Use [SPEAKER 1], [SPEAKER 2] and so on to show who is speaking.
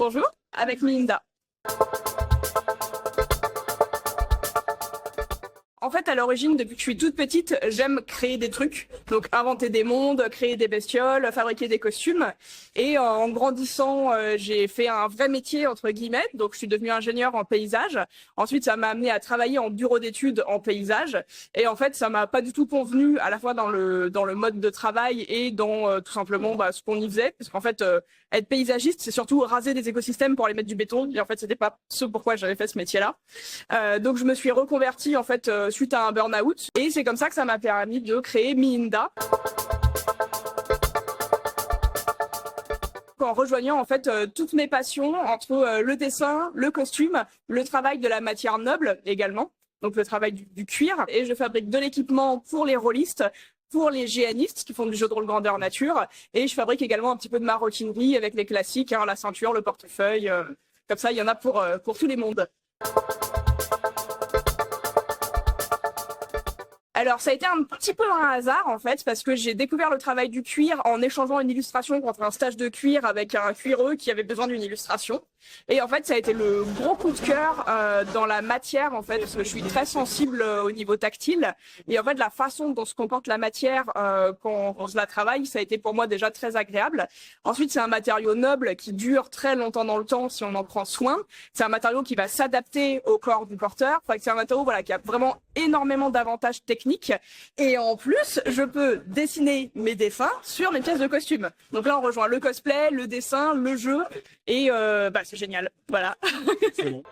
[SPEAKER 1] Bonjour, avec Melinda. En fait, à l'origine, depuis que je suis toute petite, j'aime créer des trucs. Donc, inventer des mondes, créer des bestioles, fabriquer des costumes. Et en grandissant, j'ai fait un vrai métier, entre guillemets. Donc, je suis devenue ingénieure en paysage. Ensuite, ça m'a amené à travailler en bureau d'études en paysage. Et en fait, ça m'a pas du tout convenu, à la fois dans le mode de travail et dans tout simplement ce qu'on y faisait. Parce qu'en fait, être paysagiste, c'est surtout raser des écosystèmes pour aller mettre du béton. Et en fait, c'était pas ce pourquoi j'avais fait ce métier-là. Donc, je me suis reconvertie, en fait, suite à un burn-out. Et c'est comme ça que ça m'a permis de créer Melinda. En rejoignant en fait toutes mes passions entre le dessin, le costume, le travail de la matière noble également, donc le travail du cuir. Et je fabrique de l'équipement pour les rôlistes, pour les géanistes qui font du jeu de rôle grandeur nature. Et je fabrique également un petit peu de maroquinerie avec les classiques, hein, la ceinture, le portefeuille. Comme ça, il y en a pour tous les mondes. Alors, ça a été un petit peu un hasard, en fait, parce que j'ai découvert le travail du cuir en échangeant une illustration contre un stage de cuir avec un cuireux qui avait besoin d'une illustration. Et en fait, ça a été le gros coup de cœur dans la matière, en fait, parce que je suis très sensible au niveau tactile. Et en fait, la façon dont se comporte la matière quand on se la travaille, ça a été pour moi déjà très agréable. Ensuite, c'est un matériau noble qui dure très longtemps dans le temps si on en prend soin. C'est un matériau qui va s'adapter au corps du porteur. Enfin, c'est un matériau qui a vraiment énormément d'avantages techniques. Et en plus, je peux dessiner mes dessins sur mes pièces de costume. Donc là, on rejoint le cosplay, le dessin, le jeu. Et c'est génial. Voilà.
[SPEAKER 2] C'est bon.